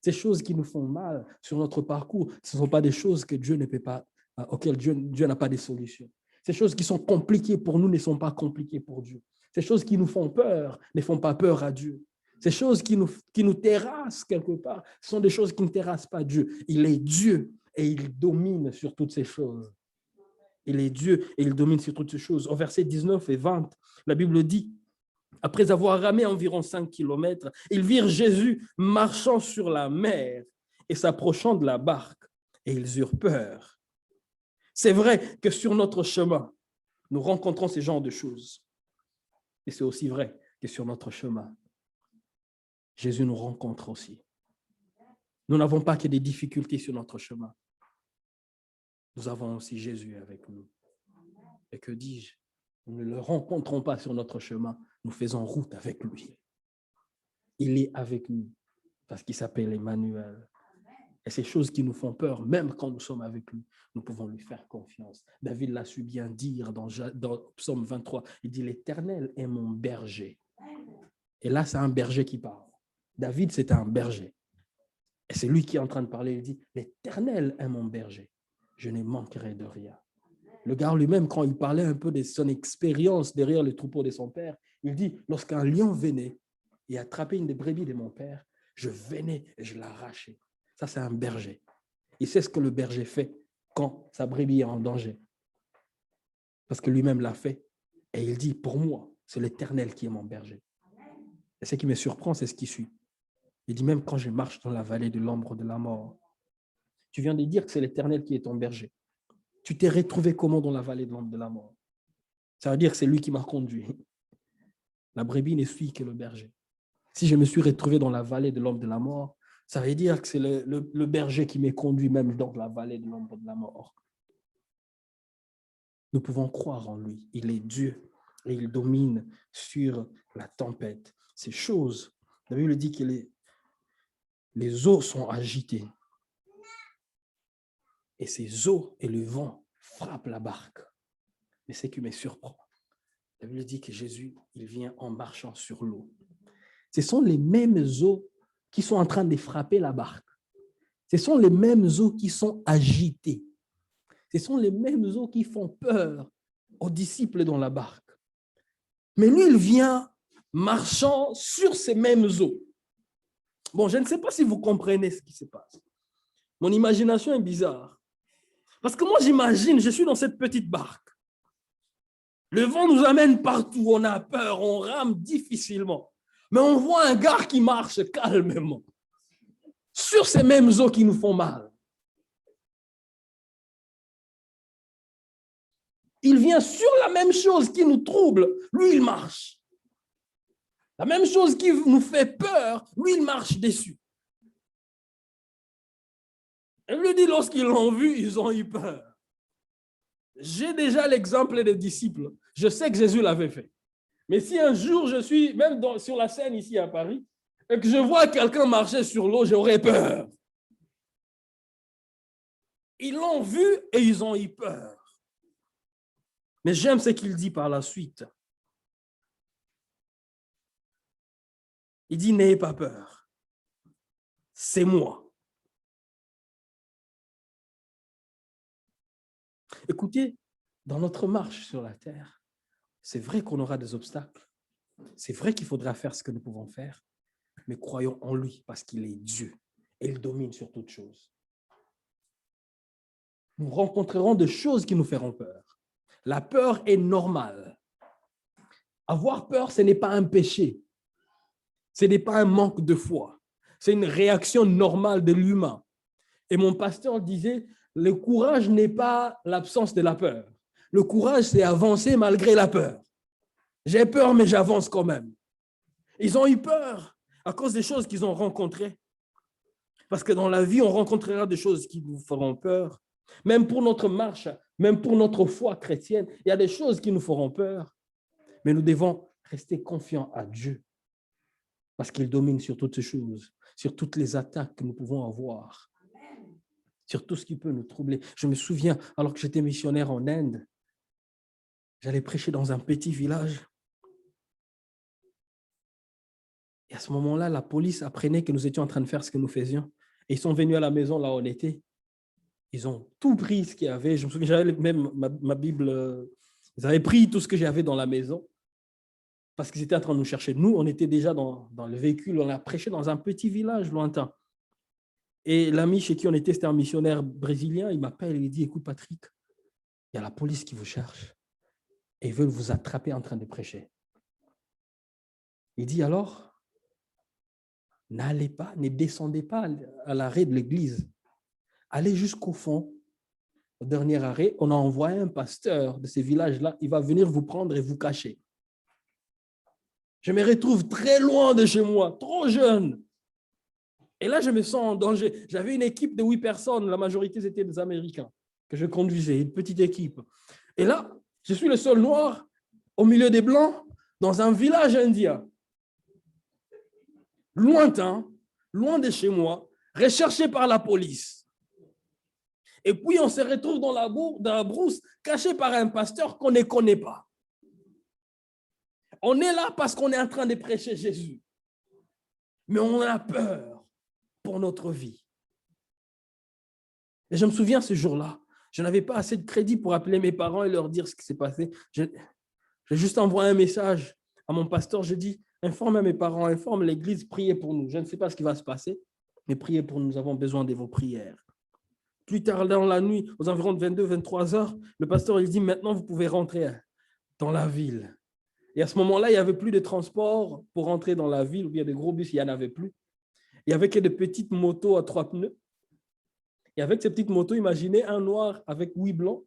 Ces choses qui nous font mal sur notre parcours, ce ne sont pas des choses que Dieu ne peut pas, auxquelles Dieu n'a pas de solution. Ces choses qui sont compliquées pour nous ne sont pas compliquées pour Dieu. Ces choses qui nous font peur ne font pas peur à Dieu. Ces choses qui nous terrassent quelque part, ce sont des choses qui ne terrassent pas Dieu. Il est Dieu et il domine sur toutes ces choses. Il est Dieu et il domine sur toutes ces choses. Au verset 19 et 20, la Bible dit, après avoir ramé environ 5 kilomètres, ils virent Jésus marchant sur la mer et s'approchant de la barque, et ils eurent peur. C'est vrai que sur notre chemin, nous rencontrons ce genre de choses. Et c'est aussi vrai que sur notre chemin, Jésus nous rencontre aussi. Nous n'avons pas que des difficultés sur notre chemin. Nous avons aussi Jésus avec nous. Et que dis-je? Nous ne le rencontrons pas sur notre chemin, nous faisons route avec lui. Il est avec nous parce qu'il s'appelle Emmanuel. Et ces choses qui nous font peur, même quand nous sommes avec lui, nous pouvons lui faire confiance. David l'a su bien dire dans Psaume 23, il dit « L'Éternel est mon berger ». Et là, c'est un berger qui parle. David, c'était un berger. Et c'est lui qui est en train de parler, il dit « L'Éternel est mon berger, je ne manquerai de rien ». Le gars lui-même, quand il parlait un peu de son expérience derrière le troupeau de son père, il dit, lorsqu'un lion venait et attrapait une des brebis de mon père, je venais et je l'arrachais. Ça, c'est un berger. Il sait ce que le berger fait quand sa brebis est en danger. Parce que lui-même l'a fait. Et il dit, pour moi, c'est l'Éternel qui est mon berger. Et ce qui me surprend, c'est ce qui suit. Il dit, même quand je marche dans la vallée de l'ombre de la mort, tu viens de dire que c'est l'Éternel qui est ton berger. Tu t'es retrouvé comment dans la vallée de l'ombre de la mort? Ça veut dire que c'est lui qui m'a conduit. La brebis ne suit que le berger. Si je me suis retrouvé dans la vallée de l'ombre de la mort, ça veut dire que c'est le berger qui m'est conduit même dans la vallée de l'ombre de la mort. Nous pouvons croire en lui. Il est Dieu et il domine sur la tempête. Ces choses, la Bible dit que les eaux sont agitées. Et ces eaux et le vent frappent la barque. Mais ce qui me surprend, la Bible dit que Jésus, il vient en marchant sur l'eau. Ce sont les mêmes eaux qui sont en train de frapper la barque. Ce sont les mêmes eaux qui sont agitées. Ce sont les mêmes eaux qui font peur aux disciples dans la barque. Mais lui, il vient marchant sur ces mêmes eaux. Bon, je ne sais pas si vous comprenez ce qui se passe. Mon imagination est bizarre. Parce que moi, j'imagine, je suis dans cette petite barque. Le vent nous amène partout, on a peur, on rame difficilement. Mais on voit un gars qui marche calmement sur ces mêmes eaux qui nous font mal. Il vient sur la même chose qui nous trouble, lui, il marche. La même chose qui nous fait peur, lui, il marche dessus. Elle lui dit, lorsqu'ils l'ont vu, ils ont eu peur. J'ai déjà l'exemple des disciples. Je sais que Jésus l'avait fait. Mais si un jour je suis, même sur la scène ici à Paris, et que je vois quelqu'un marcher sur l'eau, j'aurais peur. Ils l'ont vu et ils ont eu peur. Mais j'aime ce qu'il dit par la suite. Il dit, n'ayez pas peur. C'est moi. Écoutez, dans notre marche sur la terre, c'est vrai qu'on aura des obstacles. C'est vrai qu'il faudra faire ce que nous pouvons faire. Mais croyons en lui parce qu'il est Dieu et il domine sur toutes choses. Nous rencontrerons des choses qui nous feront peur. La peur est normale. Avoir peur, ce n'est pas un péché. Ce n'est pas un manque de foi. C'est une réaction normale de l'humain. Et mon pasteur disait, le courage n'est pas l'absence de la peur. Le courage, c'est avancer malgré la peur. J'ai peur, mais j'avance quand même. Ils ont eu peur à cause des choses qu'ils ont rencontrées. Parce que dans la vie, on rencontrera des choses qui nous feront peur. Même pour notre marche, même pour notre foi chrétienne, il y a des choses qui nous feront peur. Mais nous devons rester confiants à Dieu. Parce qu'il domine sur toutes ces choses, sur toutes les attaques que nous pouvons avoir, sur tout ce qui peut nous troubler. Je me souviens, alors que j'étais missionnaire en Inde, j'allais prêcher dans un petit village. Et à ce moment-là, la police apprenait que nous étions en train de faire ce que nous faisions. Et ils sont venus à la maison là où on était. Ils ont tout pris ce qu'il y avait. Je me souviens, j'avais même ma Bible. Ils avaient pris tout ce que j'avais dans la maison parce qu'ils étaient en train de nous chercher. Nous, on était déjà dans le véhicule. On a prêché dans un petit village lointain. Et l'ami chez qui on était, c'était un missionnaire brésilien. Il m'appelle et il dit, écoute Patrick, il y a la police qui vous cherche et ils veulent vous attraper en train de prêcher. Il dit alors, n'allez pas, ne descendez pas à l'arrêt de l'église. Allez jusqu'au fond. Au dernier arrêt, on a envoyé un pasteur de ces villages-là. Il va venir vous prendre et vous cacher. Je me retrouve très loin de chez moi, trop jeune. Et là, je me sens en danger. J'avais une équipe de 8 personnes. La majorité, c'était des Américains que je conduisais, une petite équipe. Et là, je suis le seul noir au milieu des Blancs dans un village indien. Lointain, loin de chez moi, recherché par la police. Et puis, on se retrouve dans la brousse, caché par un pasteur qu'on ne connaît pas. On est là parce qu'on est en train de prêcher Jésus. Mais on a peur pour notre vie. Et je me souviens ce jour-là, je n'avais pas assez de crédit pour appeler mes parents et leur dire ce qui s'est passé. J'ai juste envoyé un message à mon pasteur. J'ai dit, informe mes parents, informe l'église, priez pour nous. Je ne sais pas ce qui va se passer, mais priez pour nous. Nous avons besoin de vos prières. Plus tard dans la nuit, aux environs de 22-23 heures, le pasteur il dit, maintenant vous pouvez rentrer dans la ville. Et à ce moment-là, il n'y avait plus de transport pour rentrer dans la ville, ou bien des gros bus, il n'y en avait plus. Il n'y avait que des petites motos à 3 pneus. Et avec ces petites motos, imaginez un noir avec 8 blancs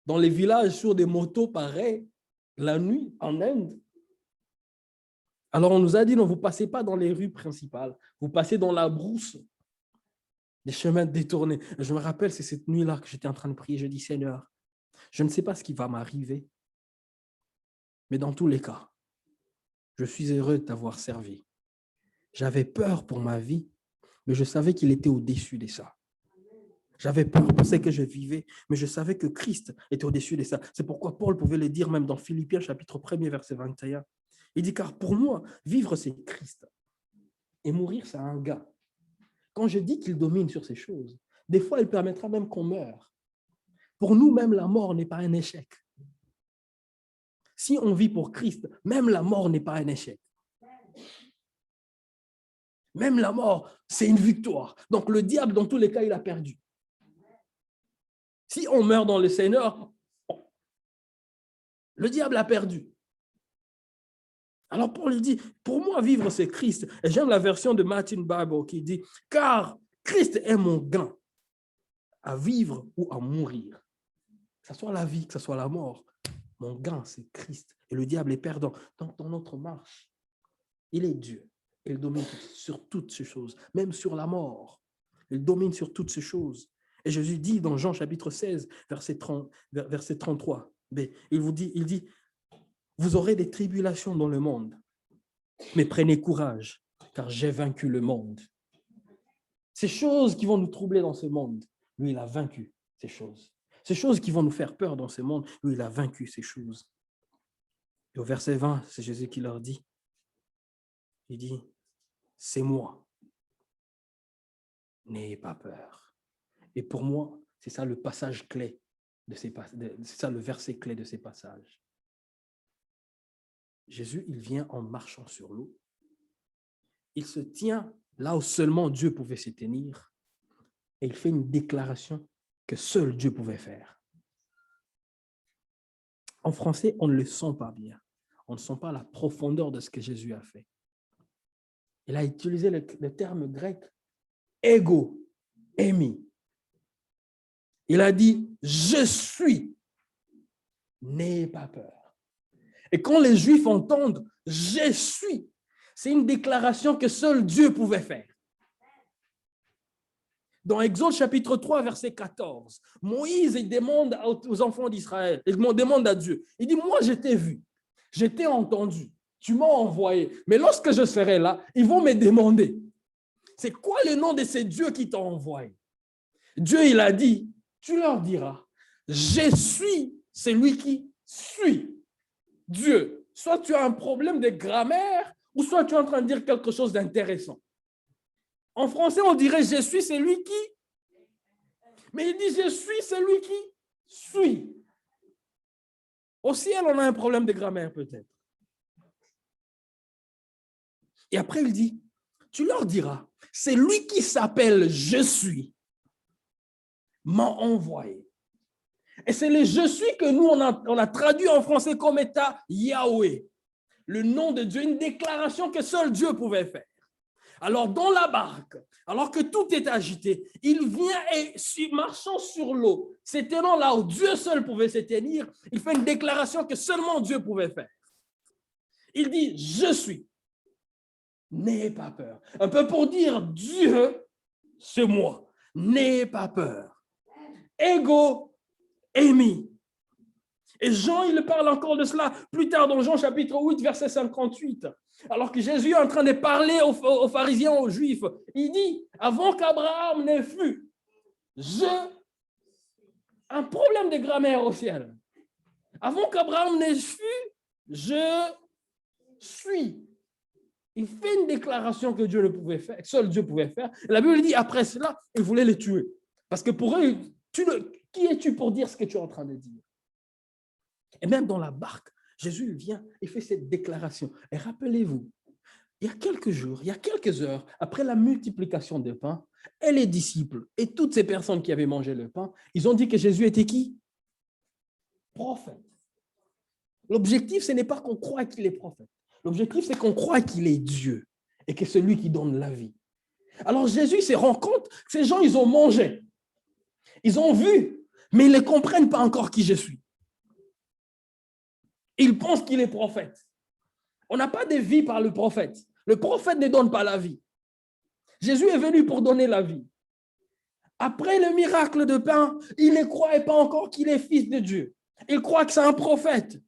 dans les villages sur des motos pareilles, la nuit, en Inde. Alors on nous a dit, non, vous ne passez pas dans les rues principales, vous passez dans la brousse, des chemins détournés. Je me rappelle, c'est cette nuit-là que j'étais en train de prier. Je dis, Seigneur, Je ne sais pas ce qui va m'arriver, mais dans tous les cas, je suis heureux de t'avoir servi. J'avais peur pour ma vie, mais je savais qu'il était au-dessus de ça. J'avais peur pour ce que je vivais, mais je savais que Christ était au-dessus de ça. C'est pourquoi Paul pouvait le dire même dans Philippiens chapitre 1er, verset 21. Il dit, car pour moi, vivre, c'est Christ. Et mourir, c'est un gain. Quand je dis qu'il domine sur ces choses, des fois, il permettra même qu'on meure. Pour nous, même la mort n'est pas un échec. Si on vit pour Christ, même la mort n'est pas un échec. Même la mort, c'est une victoire. Donc, le diable, dans tous les cas, il a perdu. Si on meurt dans le Seigneur, le diable a perdu. Alors, Paul dit, pour moi, vivre, c'est Christ. Et j'aime la version de Martin Bible qui dit, car Christ est mon gain à vivre ou à mourir. Que ce soit la vie, que ce soit la mort. Mon gain, c'est Christ. Et le diable est perdant. Donc, dans notre marche, il est Dieu. Il domine sur toutes ces choses, même sur la mort. Il domine sur toutes ces choses. Et Jésus dit dans Jean chapitre 16, verset 33, il dit, vous aurez des tribulations dans le monde, mais prenez courage, car j'ai vaincu le monde. Ces choses qui vont nous troubler dans ce monde, lui, il a vaincu ces choses. Ces choses qui vont nous faire peur dans ce monde, lui, il a vaincu ces choses. Et au verset 20, c'est Jésus qui leur dit, il dit, c'est moi. N'ayez pas peur. Et pour moi, c'est ça le passage clé, c'est ça le verset clé de ces passages. Jésus, il vient en marchant sur l'eau. Il se tient là où seulement Dieu pouvait se tenir et il fait une déclaration que seul Dieu pouvait faire. En français, on ne le sent pas bien. On ne sent pas la profondeur de ce que Jésus a fait. Il a utilisé le terme grec ego, émi. Il a dit, je suis, n'ayez pas peur. Et quand les Juifs entendent, je suis, c'est une déclaration que seul Dieu pouvait faire. Dans Exode chapitre 3, verset 14, Moïse il demande aux enfants d'Israël, il demande à Dieu, il dit, moi je t'ai vu, je t'ai entendu, tu m'as envoyé, mais lorsque je serai là, ils vont me demander, c'est quoi le nom de ces dieux qui t'ont envoyé? Dieu, il a dit, tu leur diras, je suis celui qui suit Dieu. Soit tu as un problème de grammaire, ou soit tu es en train de dire quelque chose d'intéressant. En français, on dirait, je suis celui qui, mais il dit, je suis celui qui suit. Au ciel, on a un problème de grammaire peut-être. Et après, il dit, tu leur diras, c'est lui qui s'appelle je suis, m'a envoyé. Et c'est le je suis que nous, on a traduit en français comme état Yahweh, le nom de Dieu, une déclaration que seul Dieu pouvait faire. Alors, dans la barque, alors que tout est agité, il vient et, marchant sur l'eau, se tenant là où Dieu seul pouvait se tenir, il fait une déclaration que seulement Dieu pouvait faire. Il dit, je suis. N'ayez pas peur. Un peu pour dire, Dieu, c'est moi. N'ayez pas peur. Ego, émi. Et Jean, il parle encore de cela plus tard dans Jean chapitre 8, verset 58. Alors que Jésus est en train de parler aux pharisiens, aux juifs, il dit, avant qu'Abraham ne fût, un problème de grammaire au ciel. Avant qu'Abraham ne fût, je suis. Il fait une déclaration que Dieu ne pouvait faire, que seul Dieu pouvait faire. Et la Bible dit, après cela, il voulait les tuer. Parce que pour eux, qui es-tu pour dire ce que tu es en train de dire? Et même dans la barque, Jésus vient et fait cette déclaration. Et rappelez-vous, il y a quelques jours, il y a quelques heures, après la multiplication des pains, et les disciples et toutes ces personnes qui avaient mangé le pain, ils ont dit que Jésus était qui? Prophète. L'objectif, ce n'est pas qu'on croit qu'il est prophète. L'objectif, c'est qu'on croit qu'il est Dieu et que c'est lui qui donne la vie. Alors Jésus se rend compte que ces gens, ils ont mangé. Ils ont vu, mais ils ne comprennent pas encore qui je suis. Ils pensent qu'il est prophète. On n'a pas de vie par le prophète. Le prophète ne donne pas la vie. Jésus est venu pour donner la vie. Après le miracle de pain, ils ne croyaient pas encore qu'il est fils de Dieu. Ils croient que c'est un prophète.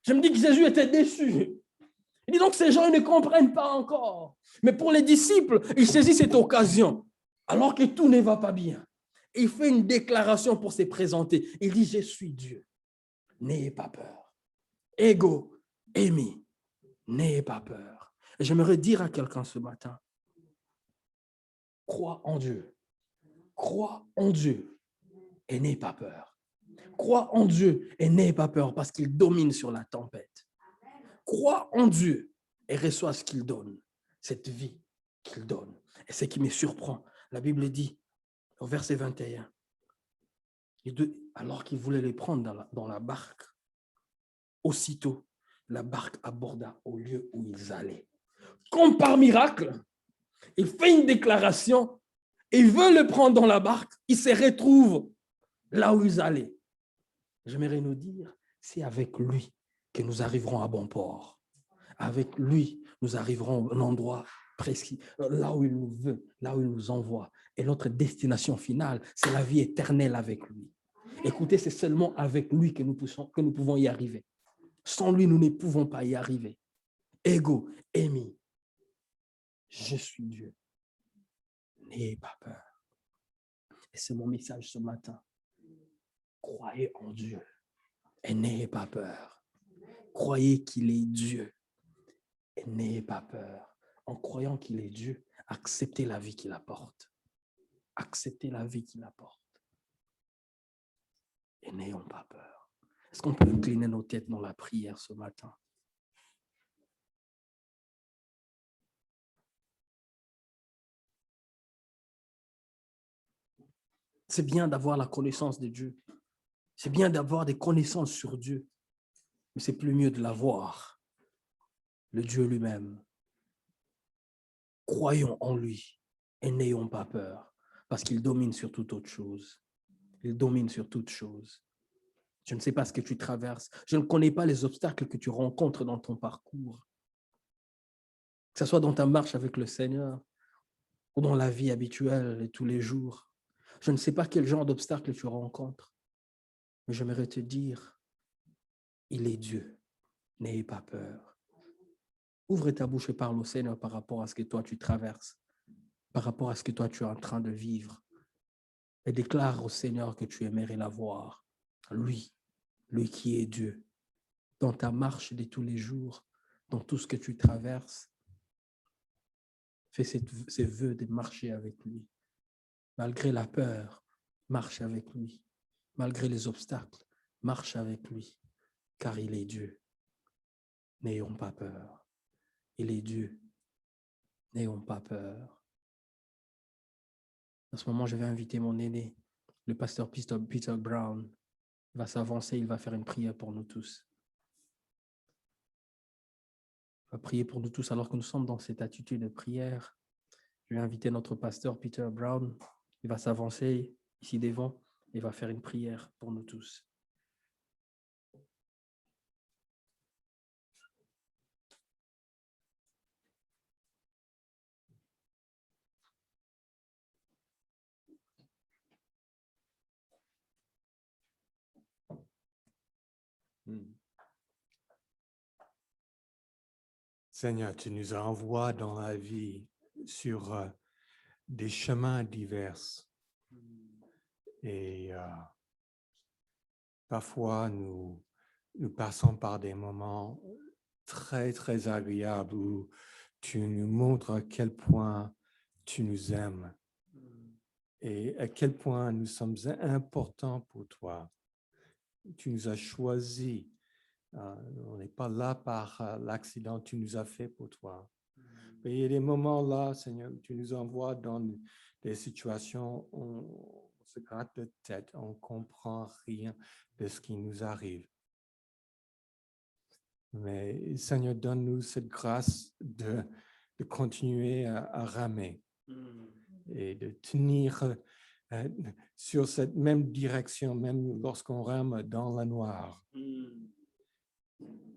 Je me dis que Jésus était déçu. Il dit donc ces gens ne comprennent pas encore. Mais pour les disciples, ils saisissent cette occasion, alors que tout ne va pas bien. Il fait une déclaration pour se présenter. Il dit, je suis Dieu. N'ayez pas peur. Ego, Emi, n'ayez pas peur. Et j'aimerais dire à quelqu'un ce matin, crois en Dieu. Crois en Dieu et n'aie pas peur. Crois en Dieu et n'aie pas peur parce qu'il domine sur la tempête. Crois en Dieu et reçois ce qu'il donne, cette vie qu'il donne. Et ce qui me surprend, la Bible dit au verset 21, alors qu'il voulait les prendre dans la barque, aussitôt, la barque aborda au lieu où ils allaient. Comme par miracle, il fait une déclaration, il veut le prendre dans la barque, il se retrouve là où ils allaient. J'aimerais nous dire, c'est avec lui que nous arriverons à bon port. Avec lui, nous arriverons à un endroit précis, là où il nous veut, là où il nous envoie. Et notre destination finale, c'est la vie éternelle avec lui. Écoutez, c'est seulement avec lui que nous pouvons y arriver. Sans lui, nous ne pouvons pas y arriver. Ego, Emi, je suis Dieu. N'ayez pas peur. Et c'est mon message ce matin. Croyez en Dieu et n'ayez pas peur. Croyez qu'il est Dieu et n'ayez pas peur. En croyant qu'il est Dieu, acceptez la vie qu'il apporte. Acceptez la vie qu'il apporte. Et n'ayons pas peur. Est-ce qu'on peut incliner nos têtes dans la prière ce matin? C'est bien d'avoir la connaissance de Dieu. C'est bien d'avoir des connaissances sur Dieu. Mais c'est plus mieux de l'avoir. Le Dieu lui-même. Croyons en lui et n'ayons pas peur. Parce qu'il domine sur toute autre chose. Il domine sur toute chose. Je ne sais pas ce que tu traverses. Je ne connais pas les obstacles que tu rencontres dans ton parcours. Que ce soit dans ta marche avec le Seigneur ou dans la vie habituelle et tous les jours. Je ne sais pas quel genre d'obstacles tu rencontres. Mais j'aimerais te dire, il est Dieu. N'ayez pas peur. Ouvre ta bouche et parle au Seigneur par rapport à ce que toi tu traverses, par rapport à ce que toi tu es en train de vivre. Et déclare au Seigneur que tu aimerais l'avoir. Lui qui est Dieu. Dans ta marche de tous les jours, dans tout ce que tu traverses, fais ces vœux de marcher avec lui. Malgré la peur, marche avec lui. Malgré les obstacles, marche avec lui. Car il est Dieu. N'ayons pas peur. Il est Dieu. N'ayons pas peur. En ce moment, je vais inviter mon aîné, le pasteur Peter Brown. Il va s'avancer, il va faire une prière pour nous tous. Il va prier pour nous tous alors que nous sommes dans cette attitude de prière. Je vais inviter notre pasteur Peter Brown. Il va s'avancer ici devant et va faire une prière pour nous tous. Seigneur, tu nous envoies dans la vie sur des chemins divers. Et parfois, nous passons par des moments très, très agréables où tu nous montres à quel point tu nous aimes et à quel point nous sommes importants pour toi. Tu nous as choisis. On n'est pas là par l'accident, tu nous as fait pour toi. Mais il y a des moments là, Seigneur, tu nous envoies dans des situations où on se gratte la tête, on ne comprend rien de ce qui nous arrive. Mais Seigneur, donne-nous cette grâce de continuer à ramer et de tenir sur cette même direction, même lorsqu'on rame dans la noire.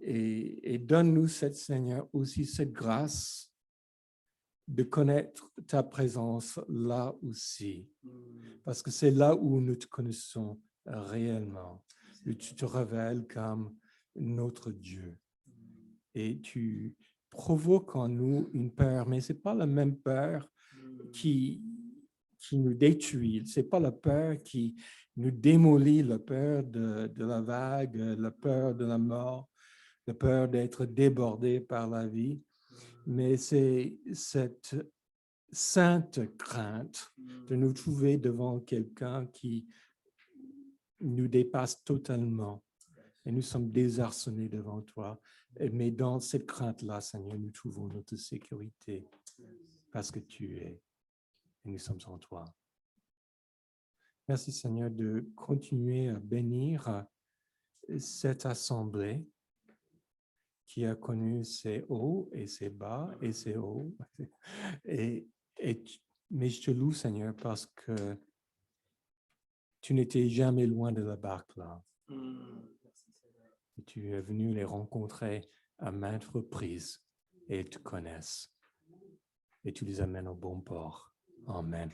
Et donne-nous, Seigneur, aussi cette grâce de connaître ta présence là aussi. Parce que c'est là où nous te connaissons réellement. Tu te révèles comme notre Dieu. Et tu provoques en nous une peur, mais ce n'est pas la même peur qui nous détruit. Ce n'est pas la peur qui nous démolit, la peur de la vague, la peur de la mort, la peur d'être débordé par la vie, mais c'est cette sainte crainte de nous trouver devant quelqu'un qui nous dépasse totalement. Et nous sommes désarçonnés devant toi. Mais dans cette crainte-là, Seigneur, nous trouvons notre sécurité parce que tu es et nous sommes en toi. Merci, Seigneur, de continuer à bénir cette assemblée qui a connu ses hauts et ses bas et ses hauts. Mais je te loue, Seigneur, parce que tu n'étais jamais loin de la barque là. Et tu es venu les rencontrer à maintes reprises et ils te connaissent. Et tu les amènes au bon port. Amen.